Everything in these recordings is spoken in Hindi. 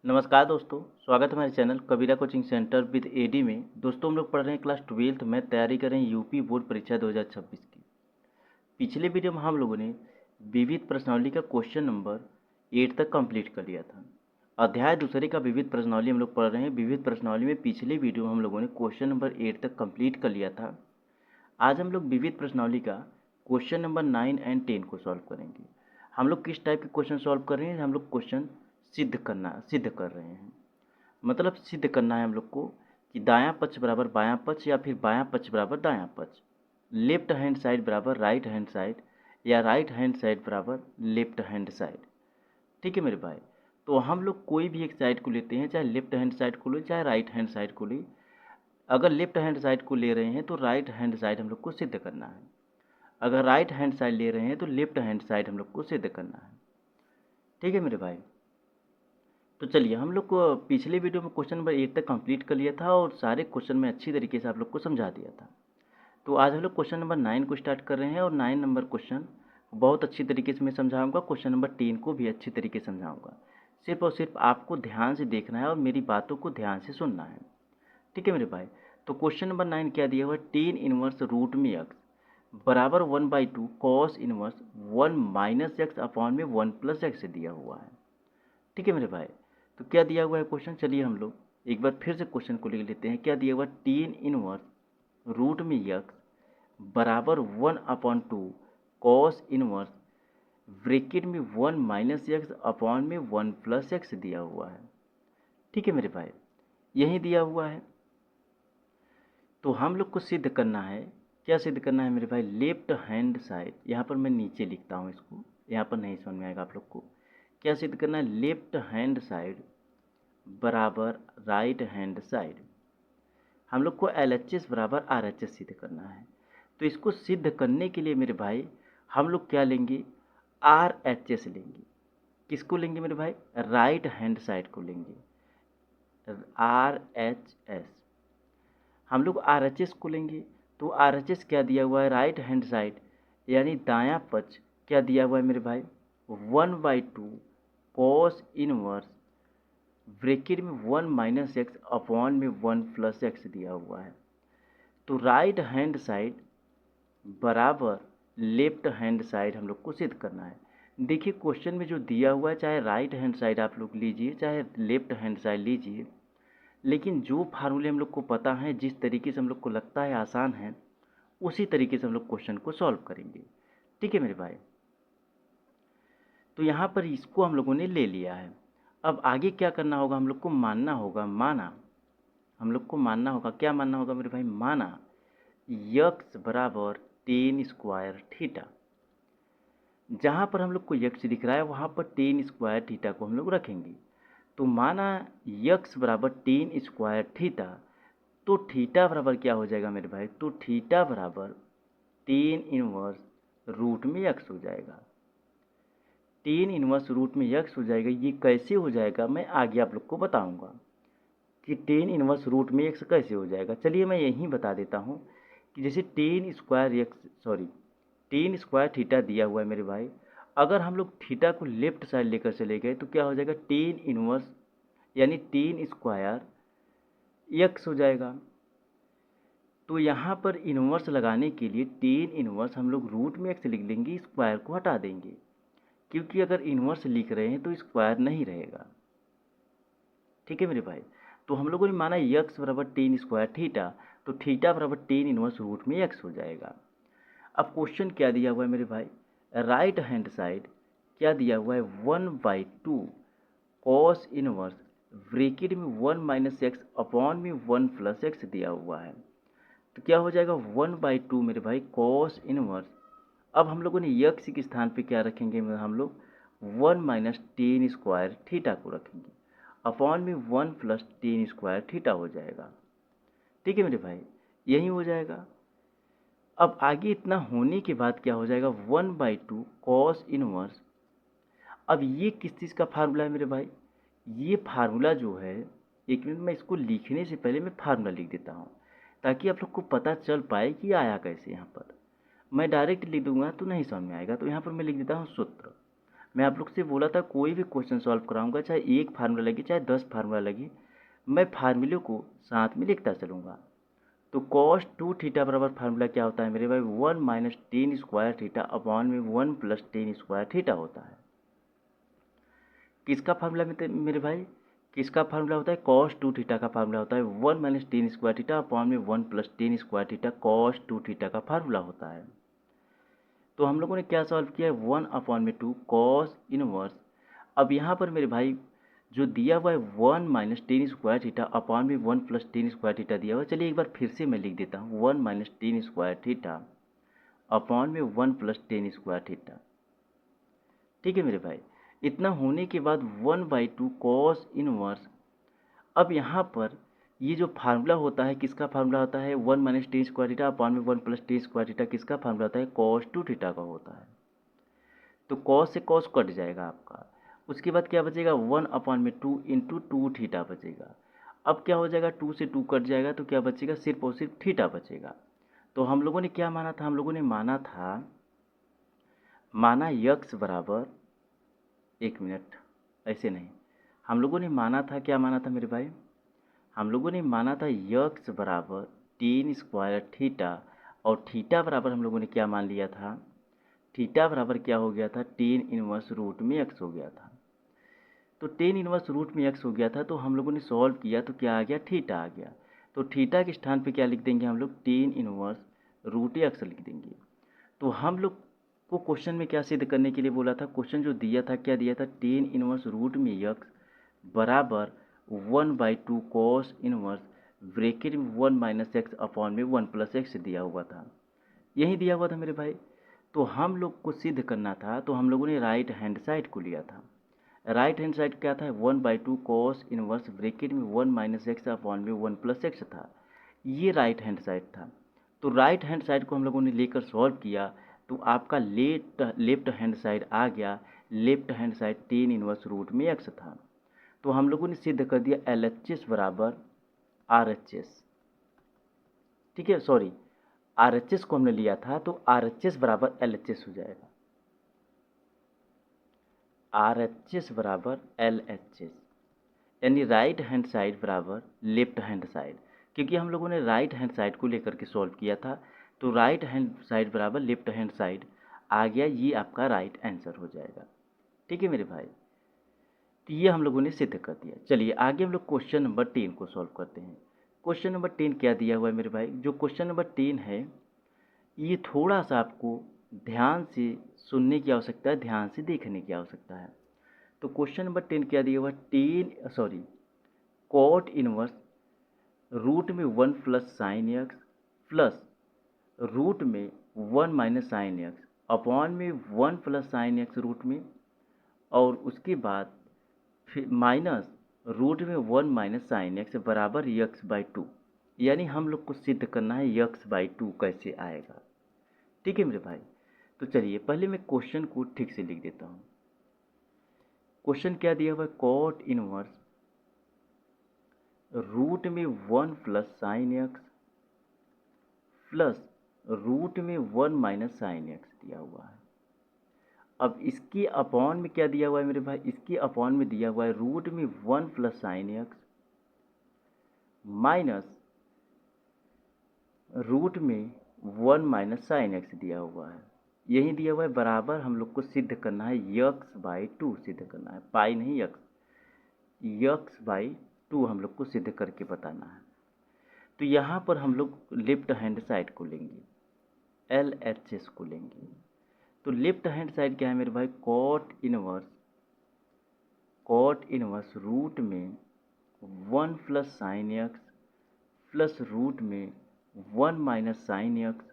नमस्कार दोस्तों, स्वागत है हमारे channel Kabira coaching centre with Adi में। दोस्तों हम लोग पढ़ रहे हैं क्लास 12th में, तैयारी कर रहे हैं यूपी बोर्ड परीक्षा 2026 की। पिछले वीडियो में हम लोगों ने विविध प्रश्नावली का क्वेश्चन नंबर 8 तक कंप्लीट कर लिया था। अध्याय दूसरे का विविध प्रश्नावली हम लोग पढ़ रहे हैं। विविध प्रश्नावली में पिछले वीडियो में हम लोगों ने क्वेश्चन नंबर 8 तक कंप्लीट कर लिया था। आज हम लोग विविध प्रश्नावली का क्वेश्चन नंबर 9 एंड 10 को सॉल्व करेंगे। हम लोग किस टाइप के क्वेश्चन सॉल्व कर रहे हैं? हम लोग क्वेश्चन सिद्ध कर रहे हैं। मतलब सिद्ध करना है हम लोग को कि दायां पक्ष बराबर बायां पक्ष या फिर बायां पक्ष बराबर दायां पक्ष, लेफ्ट हैंड साइड बराबर राइट हैंड साइड या राइट हैंड साइड बराबर लेफ्ट हैंड साइड। ठीक है मेरे भाई। तो हम लोग कोई भी एक साइड को लेते हैं, चाहे लेफ्ट हैंड साइड को ले चाहे राइट हैंड साइड को ले। अगर लेफ्ट हैंड साइड को ले रहे हैं तो राइट हैंड साइड हम लोग को सिद्ध करना है। अगर राइट हैंड साइड ले रहे हैं तो लेफ्ट हैंड साइड हम लोग को सिद्ध करना है। ठीक है मेरे भाई। तो चलिए, हम लोग को पिछले वीडियो में क्वेश्चन नंबर 8 तक कंप्लीट कर लिया था और सारे क्वेश्चन में अच्छी तरीके से आप लोग को समझा दिया था। तो आज हम लोग क्वेश्चन नंबर 9 को स्टार्ट कर रहे हैं और 9 नंबर क्वेश्चन बहुत अच्छी तरीके से मैं समझाऊंगा। क्वेश्चन नंबर 10 को भी अच्छी तरीके से समझाऊंगा। सिर्फ और सिर्फ आपको ध्यान से देखना है और मेरी बातों को ध्यान से सुनना है। ठीक है मेरे भाई। तो क्वेश्चन नंबर 9 क्या दिया हुआ है? टेन इनवर्स रूट में एक्स बराबर 1/2 cos inverse 1 minus x upon में 1 प्लस एक्स दिया हुआ है। ठीक है मेरे भाई। तो क्या दिया हुआ है क्वेश्चन? चलिए हम लोग एक बार फिर से क्वेश्चन को लिख लेते हैं। क्या दिया हुआ? टेन इनवर्स रूट में यक्स बराबर 1/2 कॉस इनवर्स ब्रैकेट में 1 माइनस एक्स अपॉन में 1 प्लस एक्स दिया हुआ है। ठीक है मेरे भाई, यही दिया हुआ है। तो हम लोग को सिद्ध करना है। क्या सिद्ध करना है मेरे भाई? लेफ्ट हैंड साइड, यहाँ पर मैं नीचे लिखता हूँ इसको, यहाँ पर नहीं समझ में आएगा आप लोग को। क्या सिद्ध करना है? लेफ्ट हैंड साइड बराबर राइट हैंड साइड। हम लोग को LHS बराबर RHS सिद्ध करना है। तो इसको सिद्ध करने के लिए मेरे भाई हम लोग क्या लेंगे? RHS लेंगे। किसको लेंगे मेरे भाई? राइट हैंड साइड को लेंगे, RHS। हम लोग RHS को लेंगे। तो RHS क्या दिया हुआ है? राइट हैंड साइड यानी दायां पक्ष क्या दिया हुआ है मेरे भाई? 1/2 कॉस इनवर्स ब्रैकेट में 1 माइनस एक्स अपॉन में 1 प्लस एक्स दिया हुआ है। तो राइट हैंड साइड बराबर लेफ्ट हैंड साइड हम लोग को सिद्ध करना है। देखिए क्वेश्चन में जो दिया हुआ है, चाहे राइट हैंड साइड आप लोग लीजिए चाहे लेफ्ट हैंड साइड लीजिए, लेकिन जो फार्मूले हम लोग को पता है, जिस तरीके से हम लोग को लगता है आसान है, उसी तरीके से हम लोग क्वेश्चन को सॉल्व करेंगे। ठीक है मेरे भाई। तो यहाँ पर इसको हम लोगों ने ले लिया है। अब आगे क्या करना होगा? हम लोग को मानना होगा, हम लोग को मानना होगा। क्या मानना होगा मेरे भाई? माना यक्स बराबर टेन स्क्वायर थीटा। जहाँ पर हम लोग को यक्स दिख रहा है वहाँ पर टेन स्क्वायर थीटा को हम लोग रखेंगे। तो माना यक्स बराबर टेन स्क्वायर थीटा, तो थीटा बराबर क्या हो जाएगा मेरे भाई? तो थीटा बराबर टेन इनवर्स रूट में यक्स हो जाएगा। टेन इनवर्स रूट में यक्स हो जाएगा। ये कैसे हो जाएगा मैं आगे आप लोग को बताऊंगा कि टेन इनवर्स रूट में एक्स कैसे हो जाएगा। चलिए मैं यहीं बता देता हूँ कि जैसे टेन स्क्वायर थीटा दिया हुआ है मेरे भाई। अगर हम लोग थीटा को लेफ्ट साइड लेकर चले गए तो क्या हो जाएगा? टेन इनवर्स यानी टेन स्क्वायर एक्स हो जाएगा। तो यहाँ पर इनवर्स लगाने के लिए टेन इनवर्स हम लोग रूट में एक्स लिख लेंगे, स्क्वायर को हटा देंगे, क्योंकि अगर इनवर्स लिख रहे हैं तो स्क्वायर नहीं रहेगा। ठीक है मेरे भाई। तो हम लोगों ने माना यक्स बराबर टेन स्क्वायर थीटा, तो थीटा बराबर टेन इनवर्स रूट में एक्स हो जाएगा। अब क्वेश्चन क्या दिया हुआ है मेरे भाई? राइट हैंड साइड क्या दिया हुआ है? 1/2 कॉस इनवर्स ब्रैकेट में 1 माइनस एक्स अपॉन में 1 प्लस एक्स दिया हुआ है। तो क्या हो जाएगा? 1/2 मेरे भाई कॉस इनवर्स। अब हम लोगों ने यक्स के स्थान पे क्या रखेंगे? हम लोग 1 माइनस टेन स्क्वायर थीटा को रखेंगे, अपॉन में 1 प्लस टेन स्क्वायर थीटा हो जाएगा। ठीक है मेरे भाई, यही हो जाएगा। अब आगे इतना होने के बाद क्या हो जाएगा? 1/2 कॉस इनवर्स। अब ये किस चीज़ का फार्मूला है मेरे भाई? ये फार्मूला जो है, एक मिनट मैं इसको लिखने से पहले मैं फार्मूला लिख देता हूँ ताकि आप लोग को पता चल पाए कि आया कैसे। यहाँ पर मैं डायरेक्ट लिख दूंगा तो नहीं समझ में आएगा, तो यहाँ पर मैं लिख देता हूँ सूत्र। मैं आप लोग से बोला था कोई भी क्वेश्चन सॉल्व कराऊंगा, चाहे एक फार्मूला लगे चाहे 10 फार्मूला लगे, मैं फार्मूले को साथ में लिखता चलूँगा। तो कॉस टू थीटा बराबर फार्मूला क्या होता है मेरे भाई, 1 minus ten square theta upon में 1 प्लस टेन स्क्वायर थीटा होता है। किसका फार्मूला मेरे भाई, किसका फार्मूला होता है, कॉस टू थीटा का फार्मूला होता है 1 minus ten square theta upon में 1 plus ten square theta cos two theta का फार्मूला होता है। तो हम लोगों ने क्या सॉल्व किया है, 1 अपॉन में 2 कॉस इनवर्स। अब यहाँ पर मेरे भाई जो दिया हुआ है 1 minus ten square theta upon में 1 प्लस टेन स्क्वायर थीटा दिया हुआ है। चलिए एक बार फिर से मैं लिख देता हूँ, 1 minus ten square theta upon में 1 प्लस टेन स्क्वायर थीटा। ठीक है मेरे भाई, इतना होने के बाद 1/2 कॉस इनवर्स। अब यहाँ पर ये जो फार्मूला होता है किसका फार्मूला होता है, 1 minus ten square theta upon में 1 प्लस टेन स्क्वायर थीटा किसका फार्मूला होता है, कॉस टू थीटा का होता है। तो कॉस से कॉस कट जाएगा आपका, उसके बाद क्या बचेगा, 1 अपॉन में 2 इंटू टू थीटा बचेगा। अब क्या हो जाएगा, 2 से 2 कट जाएगा तो क्या बचेगा, सिर्फ और सिर्फ थीटा बचेगा। तो हम लोगों ने क्या माना था, हम लोगों ने माना यक्स बराबर, एक मिनट, ऐसे नहीं, हम लोगों ने माना था, क्या माना था मेरे भाई, हम लोगों ने माना था यक्स बराबर टेन स्क्वायर थीटा, और थीटा बराबर हम लोगों ने क्या मान लिया था, थीटा बराबर क्या हो गया था, टेन इनवर्स रूट में एक्स हो गया था। तो टेन इनवर्स रूट में एक्स हो गया था, तो हम लोगों ने सॉल्व किया तो क्या आ गया, थीटा आ गया। तो थीटा के स्थान पे क्या लिख देंगे हम लोग, टेन इनवर्स रूट एक्स लिख देंगे। तो हम लोग को क्वेश्चन में क्या सिद्ध करने के लिए बोला था, क्वेश्चन जो दिया था क्या दिया था, टेन इनवर्स रूट में एक्स बराबर 1/2 कॉस इनवर्स ब्रैकेट में 1 माइनस एक्स अपॉन में 1 प्लस एक्स दिया हुआ था, यही दिया हुआ था मेरे भाई। तो हम लोग को सिद्ध करना था, तो हम लोगों ने राइट हैंड साइड को लिया था। राइट हैंड साइड क्या था, 1/2 कॉस इनवर्स ब्रैकेट में 1 माइनस एक्स अपॉन में 1 प्लस एक्स था, ये राइट हैंड साइड था। तो राइट हैंड साइड को हम लोगों ने लेकर सॉल्व किया, तो आपका लेफ्ट हैंड साइड आ गया, left hand side tan inverse root में एक्स था। तो हम लोगों ने सिद्ध कर दिया LHS बराबर RHS। ठीक है, सॉरी, RHS को हमने लिया था, तो RHS बराबर LHS हो जाएगा, RHS बराबर LHS, यानी राइट हैंड साइड बराबर लेफ्ट हैंड साइड, क्योंकि हम लोगों ने राइट हैंड साइड को लेकर के सॉल्व किया था। तो राइट हैंड साइड बराबर लेफ्ट हैंड साइड आ गया, ये आपका राइट आंसर हो जाएगा। ठीक है मेरे भाई, तो ये हम लोगों ने सिद्ध कर दिया। चलिए आगे हम लोग क्वेश्चन नंबर 10 को सॉल्व करते हैं। क्वेश्चन नंबर 10 क्या दिया हुआ है मेरे भाई, जो क्वेश्चन नंबर 10 है ये थोड़ा सा आपको ध्यान से सुनने की आवश्यकता है, ध्यान से देखने की आवश्यकता है। तो क्वेश्चन नंबर 10 क्या दिया हुआ है, कॉट इनवर्स रूट में 1 plus sine X plus root में 1 माइनस साइन एक्स अपॉन में 1 प्लस साइन एक्स रूट में, और उसके बाद फिर माइनस रूट में 1 माइनस साइन एक्स बराबर x/2। यानी हम लोग को सिद्ध करना है x/2 कैसे आएगा। ठीक है मेरे भाई, तो चलिए पहले मैं क्वेश्चन को ठीक से लिख देता हूँ। क्वेश्चन क्या दिया हुआ है, कॉट इनवर्स रूट में 1 plus sine X plus root में 1 माइनस साइन एक्स दिया हुआ है। अब इसकी अपॉन में क्या दिया हुआ है मेरे भाई, इसकी अपॉन में दिया हुआ है रूट में 1 plus sine X minus root में 1 माइनस साइन एक्स दिया हुआ है, यही दिया हुआ है, बराबर हम लोग को सिद्ध करना है x/2 सिद्ध करना है, पाई नहीं x/2 हम लोग को सिद्ध करके बताना है। तो यहाँ पर हम लोग लेफ्ट हैंड साइड को लेंगे, LHS को लेंगे। तो लेफ्ट हैंड साइड क्या है मेरे भाई, कॉट इनवर्स रूट में 1 plus sine X plus root में 1 माइनस साइन एक्स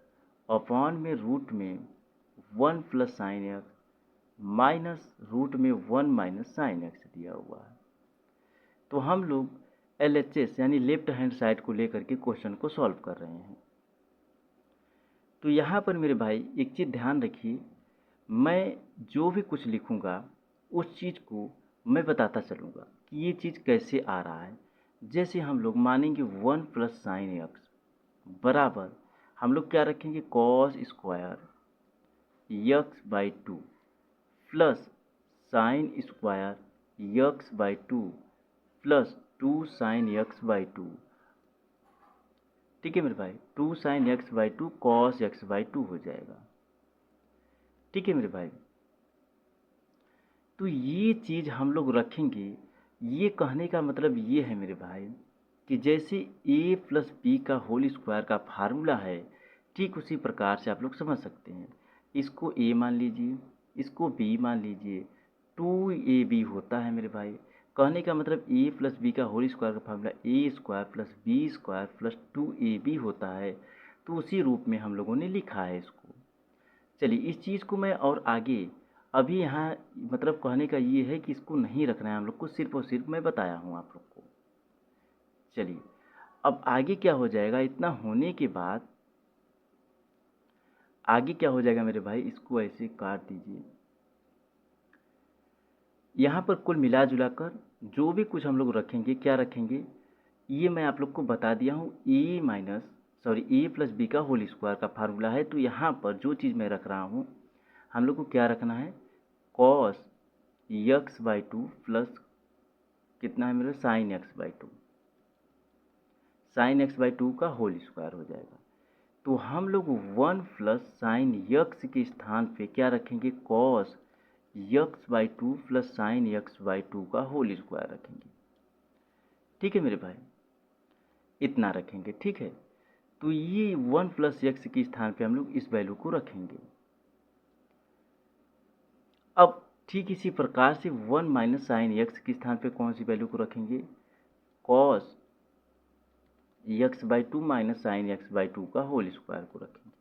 अपॉन में रूट में 1 plus sine X minus root में 1 माइनस साइन एक्स दिया हुआ है। तो हम लोग LHS यानी लेफ्ट हैंड साइड को लेकर के क्वेश्चन को सॉल्व कर रहे हैं। तो यहाँ पर मेरे भाई एक चीज़ ध्यान रखिए, मैं जो भी कुछ लिखूँगा उस चीज़ को मैं बताता चलूँगा कि ये चीज़ कैसे आ रहा है। जैसे हम लोग मानेंगे 1 प्लस साइन एक्स बराबर हम लोग क्या रखेंगे, cos square x/2 plus sine square x by two plus 2 sign x by to. ठीक है मेरे भाई, 2 sign x by to cos x by two हो जाएगा। ठीक है मेरे भाई, तो ये चीज़ हम लोग रखेंगे। ये कहने का मतलब ये है मेरे भाई कि जैसे a प्लस बी का होल स्क्वायर का फार्मूला है, ठीक उसी प्रकार से आप लोग समझ सकते हैं। इसको a मान लीजिए, इसको b मान लीजिए, 2ab होता है मेरे भाई। कहने का मतलब a प्लस बी का होल स्क्वायर का formula a square plus B square plus 2ab होता है। तो उसी रूप में हम लोगों ने लिखा है इसको। चलिए इस चीज़ को मैं और आगे अभी यहाँ मतलब कहने का ये है कि इसको नहीं रखना है हम लोग को, सिर्फ और सिर्फ मैं बताया हूँ आप लोग को। चलिए अब आगे क्या हो जाएगा, इतना होने के बाद आगे क्या हो जाएगा मेरे भाई, इसको ऐसे काट दीजिए। यहाँ पर कुल मिला जुला कर जो भी कुछ हम लोग रखेंगे, क्या रखेंगे ये मैं आप लोग को बता दिया हूँ। ए प्लस बी का होल स्क्वायर का फार्मूला है। तो यहाँ पर जो चीज़ मैं रख रहा हूँ, हम लोग को क्या रखना है, cos x by two plus कितना है मेरा, sign x by to. Sine x by to का होल स्क्वायर हो जाएगा। तो हम लोग 1 प्लस साइन यक्स के स्थान पे क्या रखेंगे, cos x by two plus sign x by to का होल स्क्वायर रखेंगे। ठीक है मेरे भाई, इतना रखेंगे। ठीक है, तो ये 1 प्लस यक्स के स्थान पे हम लोग इस वैल्यू को रखेंगे। अब ठीक इसी प्रकार से 1 माइनस साइन यक्स के स्थान पे कौन सी वैल्यू को रखेंगे, cos x by to minus sign x by to का होल स्क्वायर को रखेंगे।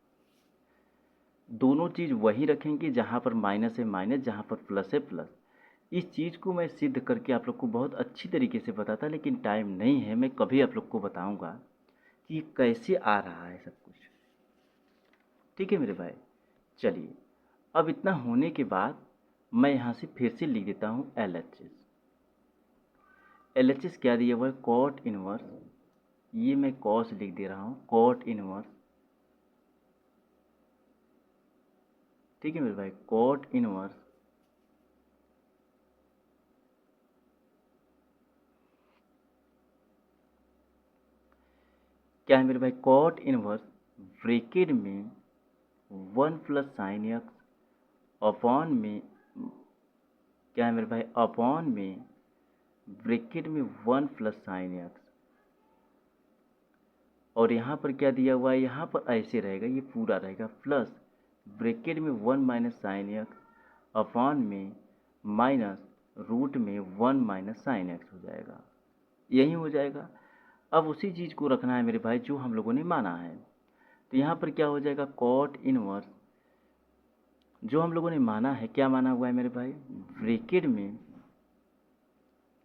दोनों चीज़ वही रखेंगे, जहाँ पर माइनस है माइनस, जहाँ पर प्लस है प्लस। इस चीज़ को मैं सिद्ध करके आप लोग को बहुत अच्छी तरीके से बताता, लेकिन टाइम नहीं है। मैं कभी आप लोग को बताऊंगा कि कैसे आ रहा है सब कुछ। ठीक है मेरे भाई, चलिए अब इतना होने के बाद मैं यहाँ से फिर से लिख देता हूँ LHS। LHS क्या दिया हुआ है, कॉट इनवर्स, ये मैं कॉस लिख दे रहा हूँ, कॉट इनवर्स। ठीक है मेरे भाई, कॉट इनवर्स क्या है मेरे भाई, कॉट इनवर्स ब्रैकेट में 1 प्लस साइन एक्स अपॉन में क्या है मेरे भाई, अपॉन में ब्रैकेट में 1 प्लस साइन एक्स। और यहाँ पर क्या दिया हुआ है, यहाँ पर ऐसे रहेगा, ये पूरा रहेगा, प्लस ब्रैकेट में 1 माइनस साइन एक्स अपॉन में माइनस रूट में 1 माइनस साइन एक्स हो जाएगा। यही हो जाएगा। अब उसी चीज़ को रखना है मेरे भाई जो हम लोगों ने माना है। तो यहाँ पर क्या हो जाएगा, कॉट इनवर्स जो हम लोगों ने माना है, क्या माना हुआ है मेरे भाई, ब्रैकेट में,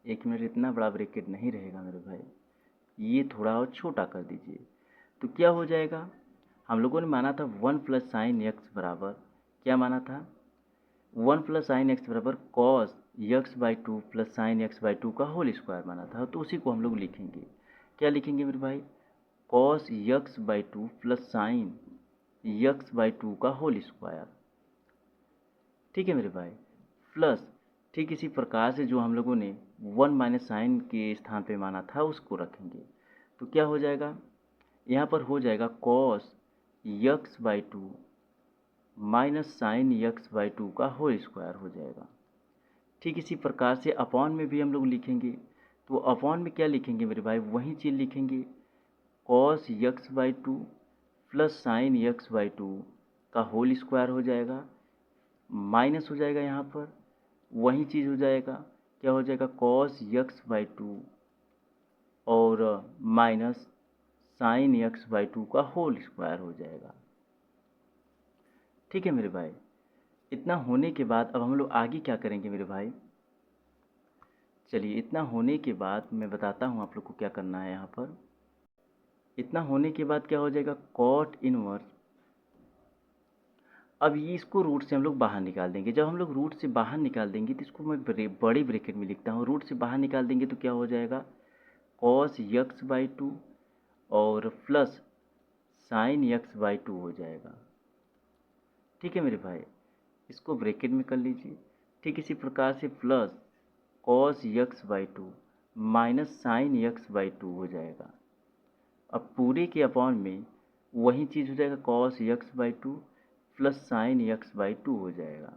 एक मिनट, इतना बड़ा ब्रैकेट नहीं रहेगा मेरे भाई, ये थोड़ा और छोटा कर दीजिए। तो क्या हो जाएगा, हम लोगों ने माना था 1 प्लस साइन एक्स बराबर, क्या माना था, 1 प्लस साइन एक्स बराबर cos x by two plus sine x by to का होल स्क्वायर माना था। तो उसी को हम लोग लिखेंगे, क्या लिखेंगे मेरे भाई, cos x by two plus sign x by to का होल स्क्वायर। ठीक है मेरे भाई, प्लस ठीक इसी प्रकार से जो हम लोगों ने 1 माइनस साइन के स्थान पे माना था उसको रखेंगे। तो क्या हो जाएगा, यहाँ पर हो जाएगा cos x by to minus sign x by to का होल स्क्वायर हो जाएगा। ठीक इसी प्रकार से अपॉन में भी हम लोग लिखेंगे। तो अपॉन में क्या लिखेंगे मेरे भाई, वही चीज़ लिखेंगे, cos x by two plus sign x by to का होल स्क्वायर हो जाएगा, माइनस हो जाएगा, यहाँ पर वही चीज़ हो जाएगा, क्या हो जाएगा, कॉस यक्स बाई टू और minus sign x by to का होल स्क्वायर हो जाएगा। ठीक है मेरे भाई, इतना होने के बाद अब हम लोग आगे क्या करेंगे मेरे भाई, चलिए इतना होने के बाद मैं बताता हूँ आप लोग को क्या करना है। यहाँ पर इतना होने के बाद क्या हो जाएगा, कॉट इनवर्स, अब ये इसको रूट से हम लोग बाहर निकाल देंगे। जब हम लोग रूट से बाहर निकाल देंगे तो इसको मैं बड़ी ब्रैकेट में लिखता हूँ, रूट से बाहर निकाल देंगे तो क्या हो जाएगा, कॉस यक्स बाई टू और plus sign x by two हो जाएगा। ठीक है मेरे भाई, इसको ब्रैकेट में कर लीजिए। ठीक इसी प्रकार से plus cos x by to minus sign x by two हो जाएगा। अब पूरे के अपॉन में वही चीज़ हो जाएगा, cos x by two plus sign x by two हो जाएगा,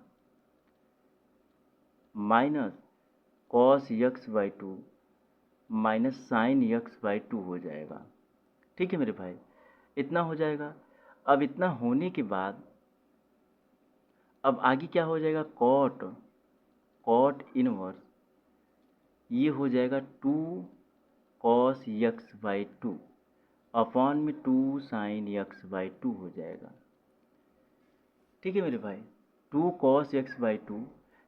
minus cos x by to minus sign x by two हो जाएगा। ठीक है मेरे भाई, इतना हो जाएगा। अब इतना होने के बाद अब आगे क्या हो जाएगा, कॉट कॉट इनवर्स ये हो जाएगा two cos x by two upon में two sine x by two हो जाएगा। ठीक है मेरे भाई, two cos x by two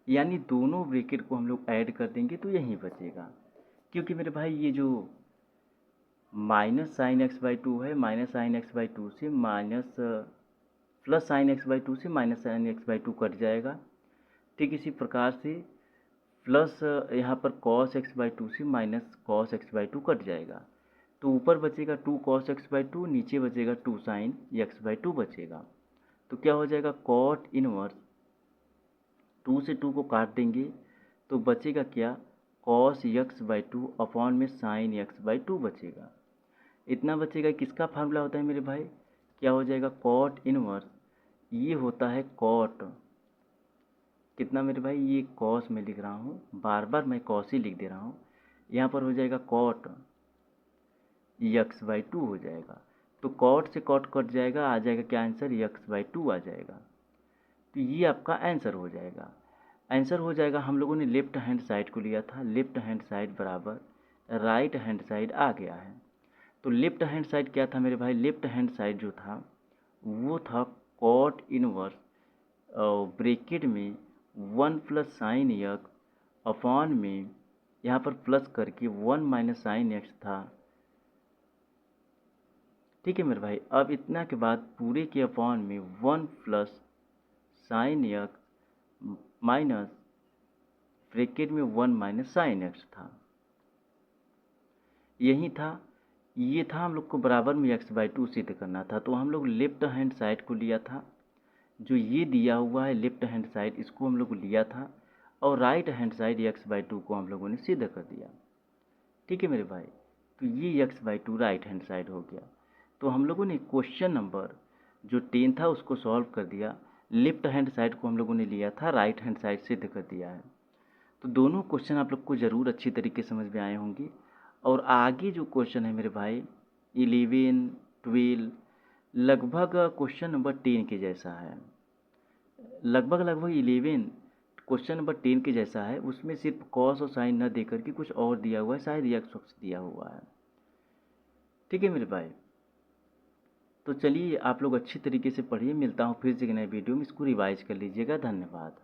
यानी दोनों ब्रैकेट को हम लोग ऐड कर देंगे तो यही बचेगा, क्योंकि मेरे भाई ये जो minus sine x by two है, minus sine x by two से minus plus sine x by two से minus sine x by two cut जाएगा। ठीक इसी प्रकार से प्लस यहाँ पर कॉस एक्स बाई टू से minus cos x by two cut जाएगा, तो ऊपर बचेगा two cos x by two, नीचे बचेगा two sine x by two बचेगा। तो क्या हो जाएगा, कॉट इनवर्स टू से टू को काट देंगे तो बचेगा क्या, cos x by two upon में साइन यक्स बाई टू बचेगा। इतना बचेगा। किसका फार्मूला होता है मेरे भाई, क्या हो जाएगा, कॉट इनवर्स ये होता है कॉट कितना मेरे भाई, ये कॉस में लिख रहा हूँ, बार बार मैं कॉस ही लिख दे रहा हूँ, यहाँ पर हो जाएगा कॉट यक्स बाई टू हो जाएगा। तो कॉट से कॉट कट जाएगा, आ जाएगा क्या आंसर, यक्स बाई टू आ जाएगा। तो ये आपका आंसर हो जाएगा। आंसर हो जाएगा, हम लोगों ने लेफ्ट हैंड साइड को लिया था, लेफ्ट हैंड साइड बराबर राइट हैंड साइड आ गया है। तो लेफ्ट हैंड साइड क्या था मेरे भाई, लेफ्ट हैंड साइड जो था वो था कॉट इनवर्स ब्रैकेट में one plus sign x upon में यहाँ पर प्लस करके वन माइनस साइन एक्स था। ठीक है मेरे भाई, अब इतना के बाद पूरे के अपॉन में one plus sine X minus bracket में वन माइनस साइन एक्स था, यही था। ये था हम लोग को बराबर में एक्स बाई टू सिद्ध करना था, तो हम लोग लेफ्ट हैंड साइड को लिया था, जो ये दिया हुआ है लेफ्ट हैंड साइड इसको हम लोग लिया था, और right hand side x by to को हम लोगों ने सिद्ध कर दिया। ठीक है मेरे भाई, तो ये x by to right hand side हो गया। तो हम लोगों ने क्वेश्चन नंबर जो 10 था उसको सॉल्व कर दिया, लेफ्ट हैंड साइड को हम लोगों ने लिया था, राइट हैंड साइड सिद्ध कर दिया है। तो दोनों क्वेश्चन आप लोग को ज़रूर अच्छी तरीके से समझ में आए होंगे। और आगे जो क्वेश्चन है मेरे भाई 11, 12 लगभग क्वेश्चन नंबर 10 के जैसा है, लगभग 11 क्वेश्चन नंबर 10 के जैसा है। उसमें सिर्फ कॉस और साइन न देकर के कुछ और दिया हुआ है, शायद एक्स वाक्स दिया हुआ है। ठीक है मेरे भाई, तो चलिए आप लोग अच्छी तरीके से पढ़िए, मिलता हूँ फिर से एक नए वीडियो में, इसको रिवाइज कर लीजिएगा। धन्यवाद।